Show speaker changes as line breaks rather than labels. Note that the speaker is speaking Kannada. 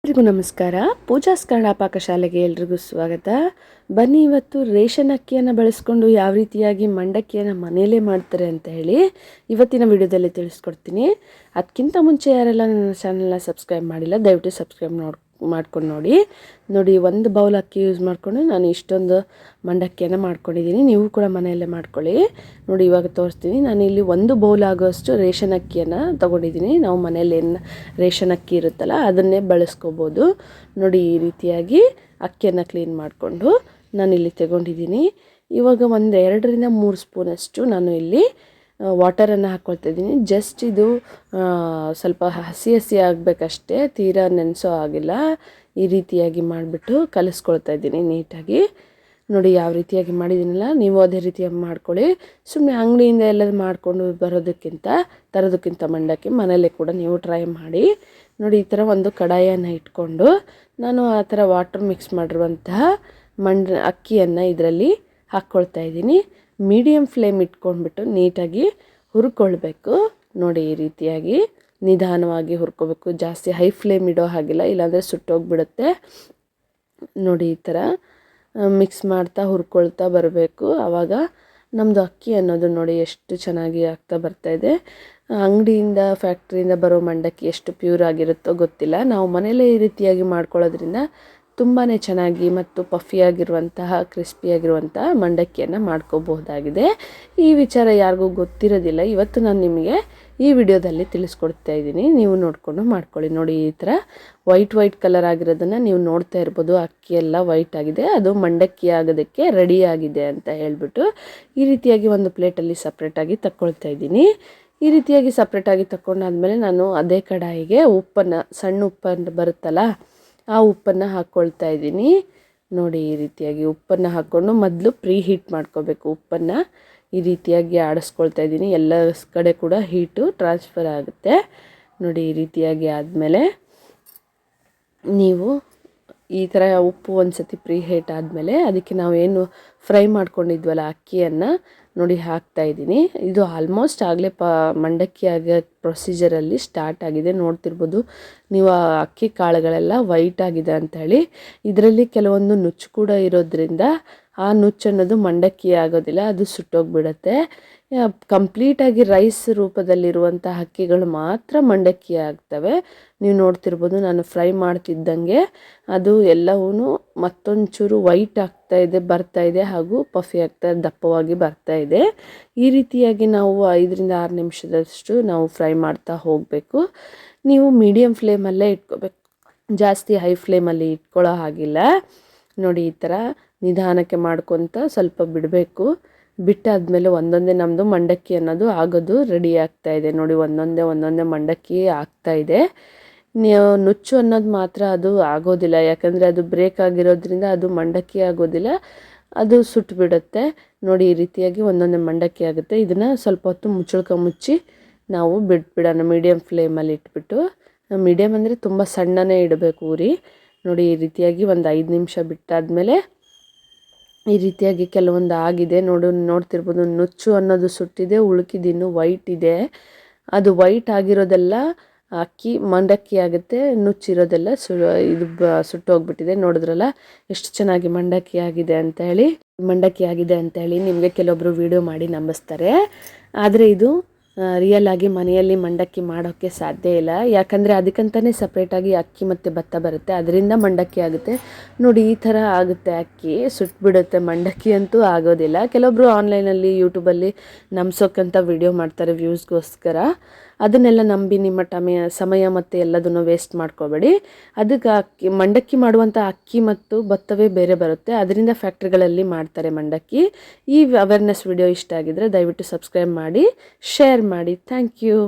ಎಲ್ರಿಗೂ ನಮಸ್ಕಾರ. ಪೂಜಾಸ್ ಕನ್ನಡ ಪಾಕಶಾಲೆಗೆ ಎಲ್ರಿಗೂ ಸ್ವಾಗತ. ಬನ್ನಿ, ಇವತ್ತು ರೇಷನ್ ಅಕ್ಕಿಯನ್ನು ಬಳಸ್ಕೊಂಡು ಯಾವ ರೀತಿಯಾಗಿ ಮಂಡಕ್ಕಿಯನ್ನು ಮನೆಯಲ್ಲೇ ಮಾಡ್ತಾರೆ ಅಂತ ಹೇಳಿ ಇವತ್ತಿನ ವಿಡಿಯೋದಲ್ಲಿ ತಿಳಿಸ್ಕೊಡ್ತೀನಿ. ಅದಕ್ಕಿಂತ ಮುಂಚೆ ಯಾರೆಲ್ಲ ನನ್ನ ಚಾನಲ್ನ ಸಬ್ಸ್ಕ್ರೈಬ್ ಮಾಡಿಲ್ಲ, ದಯವಿಟ್ಟು ಸಬ್ಸ್ಕ್ರೈಬ್ ಮಾಡ್ಕೊಂಡು ನೋಡಿ. ಒಂದು ಬೌಲ್ ಅಕ್ಕಿ ಯೂಸ್ ಮಾಡಿಕೊಂಡು ನಾನು ಇಷ್ಟೊಂದು ಮಂಡಕ್ಕಿಯನ್ನು ಮಾಡ್ಕೊಂಡಿದ್ದೀನಿ. ನೀವು ಕೂಡ ಮನೆಯಲ್ಲೇ ಮಾಡ್ಕೊಳ್ಳಿ. ನೋಡಿ, ಇವಾಗ ತೋರಿಸ್ತೀನಿ. ನಾನು ಇಲ್ಲಿ 1 ಬೌಲ್ ಆಗೋಷ್ಟು ರೇಷನ್ ಅಕ್ಕಿಯನ್ನು ತೊಗೊಂಡಿದ್ದೀನಿ. ನಾವು ಮನೇಲಿ ಏನು ರೇಷನ್ ಅಕ್ಕಿ ಇರುತ್ತಲ್ಲ ಅದನ್ನೇ ಬಳಸ್ಕೋಬೋದು. ನೋಡಿ, ಈ ರೀತಿಯಾಗಿ ಅಕ್ಕಿಯನ್ನು ಕ್ಲೀನ್ ಮಾಡಿಕೊಂಡು ನಾನಿಲ್ಲಿ ತಗೊಂಡಿದ್ದೀನಿ. ಇವಾಗ 2ರಿಂದ 3 ಸ್ಪೂನಷ್ಟು ನಾನು ಇಲ್ಲಿ ವಾಟರನ್ನು ಹಾಕ್ಕೊಳ್ತಾ ಇದ್ದೀನಿ. ಜಸ್ಟ್ ಇದು ಸ್ವಲ್ಪ ಹಸಿ ಆಗಬೇಕಷ್ಟೇ, ತೀರಾ ನೆನೆಸೋ ಆಗಿಲ್ಲ. ಈ ರೀತಿಯಾಗಿ ಮಾಡಿಬಿಟ್ಟು ಕಲಿಸ್ಕೊಳ್ತಾ ಇದ್ದೀನಿ ನೀಟಾಗಿ. ನೋಡಿ, ಯಾವ ರೀತಿಯಾಗಿ ಮಾಡಿದ್ದೀನಲ್ಲ, ನೀವು ಅದೇ ರೀತಿಯಾಗಿ ಮಾಡ್ಕೊಳ್ಳಿ. ಸುಮ್ಮನೆ ಅಂಗಡಿಯಿಂದ ಎಲ್ಲ ಮಾಡ್ಕೊಂಡು ತರೋದಕ್ಕಿಂತ ಮಂಡಕ್ಕಿ ಮನೆಯಲ್ಲೇ ಕೂಡ ನೀವು ಟ್ರೈ ಮಾಡಿ. ನೋಡಿ, ಈ ಥರ ಒಂದು ಕಡಾಯನ್ನು ಇಟ್ಕೊಂಡು ನಾನು ಆ ಥರ ವಾಟರ್ ಮಿಕ್ಸ್ ಮಾಡಿರುವಂತಹ ಅಕ್ಕಿಯನ್ನು ಇದರಲ್ಲಿ ಹಾಕ್ಕೊಳ್ತಾ ಇದ್ದೀನಿ. ಮೀಡಿಯಮ್ ಫ್ಲೇಮ್ ಇಟ್ಕೊಂಡ್ಬಿಟ್ಟು ನೀಟಾಗಿ ಹುರ್ಕೊಳ್ಬೇಕು. ನೋಡಿ, ಈ ರೀತಿಯಾಗಿ ನಿಧಾನವಾಗಿ ಹುರ್ಕೋಬೇಕು. ಜಾಸ್ತಿ ಹೈ ಫ್ಲೇಮ್ ಇಡೋ ಹಾಗಿಲ್ಲ, ಇಲ್ಲಾಂದರೆ ಸುಟ್ಟೋಗ್ಬಿಡುತ್ತೆ. ನೋಡಿ, ಈ ಥರ ಮಿಕ್ಸ್ ಮಾಡ್ತಾ ಹುರ್ಕೊಳ್ತಾ ಬರಬೇಕು. ಆವಾಗ ನಮ್ಮದು ಅಕ್ಕಿ ಅನ್ನೋದು ನೋಡಿ ಎಷ್ಟು ಚೆನ್ನಾಗಿ ಆಗ್ತಾ ಬರ್ತಾಯಿದೆ. ಅಂಗಡಿಯಿಂದ ಫ್ಯಾಕ್ಟ್ರಿಯಿಂದ ಬರೋ ಮಂಡಕ್ಕಿ ಎಷ್ಟು ಪ್ಯೂರ್ ಆಗಿರುತ್ತೋ ಗೊತ್ತಿಲ್ಲ. ನಾವು ಮನೇಲೇ ಈ ರೀತಿಯಾಗಿ ಮಾಡ್ಕೊಳ್ಳೋದ್ರಿಂದ ತುಂಬಾ ಚೆನ್ನಾಗಿ ಮತ್ತು ಪಫಿಯಾಗಿರುವಂತಹ ಕ್ರಿಸ್ಪಿಯಾಗಿರುವಂತಹ ಮಂಡಕ್ಕಿಯನ್ನು ಮಾಡ್ಕೋಬಹುದಾಗಿದೆ. ಈ ವಿಚಾರ ಯಾರಿಗೂ ಗೊತ್ತಿರೋದಿಲ್ಲ. ಇವತ್ತು ನಾನು ನಿಮಗೆ ಈ ವಿಡಿಯೋದಲ್ಲಿ ತಿಳಿಸ್ಕೊಡ್ತಾ ಇದ್ದೀನಿ. ನೀವು ನೋಡಿಕೊಂಡು ಮಾಡ್ಕೊಳ್ಳಿ. ನೋಡಿ, ಈ ಥರ ವೈಟ್ ಕಲರ್ ಆಗಿರೋದನ್ನು ನೀವು ನೋಡ್ತಾ ಇರ್ಬೋದು. ಅಕ್ಕಿ ಎಲ್ಲ ವೈಟ್ ಆಗಿದೆ, ಅದು ಮಂಡಕ್ಕಿ ಆಗೋದಕ್ಕೆ ರೆಡಿ ಆಗಿದೆ ಅಂತ ಹೇಳ್ಬಿಟ್ಟು ಈ ರೀತಿಯಾಗಿ ಒಂದು ಪ್ಲೇಟಲ್ಲಿ ಸಪ್ರೇಟಾಗಿ ತಗೊಳ್ತಾ ಇದ್ದೀನಿ. ಈ ರೀತಿಯಾಗಿ ಸಪ್ರೇಟಾಗಿ ತಗೊಂಡಾದ್ಮೇಲೆ ನಾನು ಅದೇ ಕಡಾಯಿಗೆ ಸಣ್ಣ ಉಪ್ಪನ್ನು ಬರುತ್ತಲ್ಲ, ಆ ಉಪ್ಪನ್ನು ಹಾಕ್ಕೊಳ್ತಾ ಇದ್ದೀನಿ. ನೋಡಿ, ಈ ರೀತಿಯಾಗಿ ಉಪ್ಪನ್ನು ಹಾಕ್ಕೊಂಡು ಮೊದಲು ಪ್ರೀ ಹೀಟ್ ಮಾಡ್ಕೋಬೇಕು. ಉಪ್ಪನ್ನು ಈ ರೀತಿಯಾಗಿ ಆಡಿಸ್ಕೊಳ್ತಾ ಇದ್ದೀನಿ. ಎಲ್ಲ ಕಡೆ ಕೂಡ ಹೀಟು ಟ್ರಾನ್ಸ್ಫರ್ ಆಗುತ್ತೆ. ನೋಡಿ, ಈ ರೀತಿಯಾಗಿ ಆದಮೇಲೆ ನೀವು ಈ ಥರ ಉಪ್ಪು ಒಂದು ಸತಿ ಪ್ರೀ ಹೀಟ್ ಆದಮೇಲೆ ಅದಕ್ಕೆ ನಾವೇನು ಫ್ರೈ ಮಾಡ್ಕೊಂಡಿದ್ವಲ್ಲ ಅಕ್ಕಿಯನ್ನು ನೋಡಿ ಹಾಕ್ತಾ ಇದ್ದೀನಿ. ಇದು ಆಲ್ಮೋಸ್ಟ್ ಆಗಲೇ ಮಂಡಕ್ಕಿ ಆಗೋ ಪ್ರೊಸೀಜರಲ್ಲಿ ಸ್ಟಾರ್ಟ್ ಆಗಿದೆ. ನೋಡ್ತಿರ್ಬೋದು ನೀವು, ಆ ಅಕ್ಕಿ ಕಾಳುಗಳೆಲ್ಲ ವೈಟ್ ಆಗಿದೆ ಅಂತ ಹೇಳಿ. ಇದರಲ್ಲಿ ಕೆಲವೊಂದು ನುಚ್ಚು ಕೂಡ ಇರೋದ್ರಿಂದ ಆ ನುಚ್ಚು ಅನ್ನೋದು ಮಂಡಕ್ಕಿ ಆಗೋದಿಲ್ಲ, ಅದು ಸುಟ್ಟೋಗ್ಬಿಡುತ್ತೆ. ಕಂಪ್ಲೀಟಾಗಿ ರೈಸ್ ರೂಪದಲ್ಲಿರುವಂಥ ಅಕ್ಕಿಗಳು ಮಾತ್ರ ಮಂಡಕ್ಕಿ ಆಗ್ತವೆ. ನೀವು ನೋಡ್ತಿರ್ಬೋದು, ನಾನು ಫ್ರೈ ಮಾಡ್ತಿದ್ದಂಗೆ ಅದು ಎಲ್ಲವೂ ಮತ್ತೊಂಚೂರು ವೈಟ್ ಬರ್ತಾಯಿದೆ ಹಾಗೂ ಪಫಿ ದಪ್ಪವಾಗಿ ಬರ್ತಾಯಿದೆ. ಈ ರೀತಿಯಾಗಿ ನಾವು 5ರಿಂದ 6 ನಿಮಿಷದಷ್ಟು ನಾವು ಫ್ರೈ ಮಾಡ್ತಾ ಹೋಗಬೇಕು. ನೀವು ಮೀಡಿಯಮ್ ಫ್ಲೇಮಲ್ಲೇ ಇಟ್ಕೋಬೇಕು, ಜಾಸ್ತಿ ಹೈ ಫ್ಲೇಮಲ್ಲಿ ಇಟ್ಕೊಳ್ಳೋ ಹಾಗಿಲ್ಲ. ನೋಡಿ, ಈ ಥರ ನಿಧಾನಕ್ಕೆ ಮಾಡ್ಕೊತ ಸ್ವಲ್ಪ ಬಿಡಬೇಕು. ಬಿಟ್ಟಾದ್ಮೇಲೆ ಒಂದೊಂದೇ ನಮ್ಮದು ಮಂಡಕ್ಕಿ ಅನ್ನೋದು ಆಗೋದು ರೆಡಿ ಆಗ್ತಾಯಿದೆ. ನೋಡಿ, ಒಂದೊಂದೇ ಮಂಡಕ್ಕಿ ಆಗ್ತಾಯಿದೆ. ನುಚ್ಚು ಅನ್ನೋದು ಮಾತ್ರ ಅದು ಆಗೋದಿಲ್ಲ, ಯಾಕಂದರೆ ಅದು ಬ್ರೇಕ್ ಆಗಿರೋದ್ರಿಂದ ಅದು ಮಂಡಕ್ಕಿ ಆಗೋದಿಲ್ಲ, ಅದು ಸುಟ್ಟುಬಿಡುತ್ತೆ. ನೋಡಿ, ಈ ರೀತಿಯಾಗಿ ಒಂದೊಂದೇ ಮಂಡಕ್ಕಿ ಆಗುತ್ತೆ. ಇದನ್ನು ಸ್ವಲ್ಪ ಹೊತ್ತು ಮುಚ್ಚಿ ನಾವು ಬಿಟ್ಬಿಡೋಣ. ಮೀಡಿಯಮ್ ಫ್ಲೇಮಲ್ಲಿ ಇಟ್ಬಿಟ್ಟು, ಮೀಡಿಯಮ್ ಅಂದರೆ ತುಂಬ ಸಣ್ಣನೇ ಇಡಬೇಕು ಉರಿ. ನೋಡಿ, ಈ ರೀತಿಯಾಗಿ ಒಂದು 5 ನಿಮಿಷ ಬಿಟ್ಟಾದಮೇಲೆ ಈ ರೀತಿಯಾಗಿ ಕೆಲವೊಂದು ಆಗಿದೆ. ನೋಡ್ತಿರ್ಬೋದು, ನುಚ್ಚು ಅನ್ನೋದು ಸುಟ್ಟಿದೆ, ಉಳುಕಿದಿನ್ನು ವೈಟ್ ಇದೆ. ಅದು ವೈಟ್ ಆಗಿರೋದೆಲ್ಲ ಅಕ್ಕಿ ಮಂಡಕ್ಕಿ ಆಗುತ್ತೆ, ನುಚ್ಚಿರೋದೆಲ್ಲ ಸುಟ್ಟೋಗ್ಬಿಟ್ಟಿದೆ. ನೋಡಿದ್ರಲ್ಲ ಎಷ್ಟು ಚೆನ್ನಾಗಿ ಮಂಡಕ್ಕಿ ಆಗಿದೆ ಅಂತ ಹೇಳಿ ನಿಮಗೆ ಕೆಲವೊಬ್ಬರು ವಿಡಿಯೋ ಮಾಡಿ ನಂಬಿಸ್ತಾರೆ. ಆದರೆ ಇದು ರಿಯಲ್ ಆಗಿ ಮನೆಯಲ್ಲಿ ಮಂಡಕ್ಕಿ ಮಾಡೋಕ್ಕೆ ಸಾಧ್ಯ ಇಲ್ಲ, ಯಾಕಂದರೆ ಅದಕ್ಕಂತಲೇ ಸಪ್ರೇಟಾಗಿ ಅಕ್ಕಿ ಮತ್ತು ಭತ್ತ ಬರುತ್ತೆ, ಅದರಿಂದ ಮಂಡಕ್ಕಿ ಆಗುತ್ತೆ. ನೋಡಿ, ಈ ಥರ ಆಗುತ್ತೆ, ಅಕ್ಕಿ ಸುಟ್ಬಿಡುತ್ತೆ, ಮಂಡಕ್ಕಿ ಅಂತೂ ಆಗೋದಿಲ್ಲ. ಕೆಲವೊಬ್ಬರು ಆನ್ಲೈನಲ್ಲಿ ಯೂಟ್ಯೂಬಲ್ಲಿ ನಂಬಿಸೋಕ್ಕಂತ ವಿಡಿಯೋ ಮಾಡ್ತಾರೆ ವ್ಯೂಸ್ಗೋಸ್ಕರ. ಅದನ್ನೆಲ್ಲ ನಂಬಿ ನಿಮ್ಮ ಸಮಯ ಮತ್ತು ಎಲ್ಲದನ್ನು ವೇಸ್ಟ್ ಮಾಡ್ಕೋಬೇಡಿ. ಅದಕ್ಕೆ ಮಂಡಕ್ಕಿ ಮಾಡುವಂಥ ಅಕ್ಕಿ ಮತ್ತು ಭತ್ತವೇ ಬೇರೆ ಬರುತ್ತೆ, ಅದರಿಂದ ಫ್ಯಾಕ್ಟ್ರಿಗಳಲ್ಲಿ ಮಾಡ್ತಾರೆ ಮಂಡಕ್ಕಿ. ಈ ಅವೇರ್ನೆಸ್ ವಿಡಿಯೋ ಇಷ್ಟ ಆಗಿದ್ರೆ ದಯವಿಟ್ಟು ಸಬ್ಸ್ಕ್ರೈಬ್ ಮಾಡಿ, ಶೇರ್ ಮಾಡಿ. Thank you.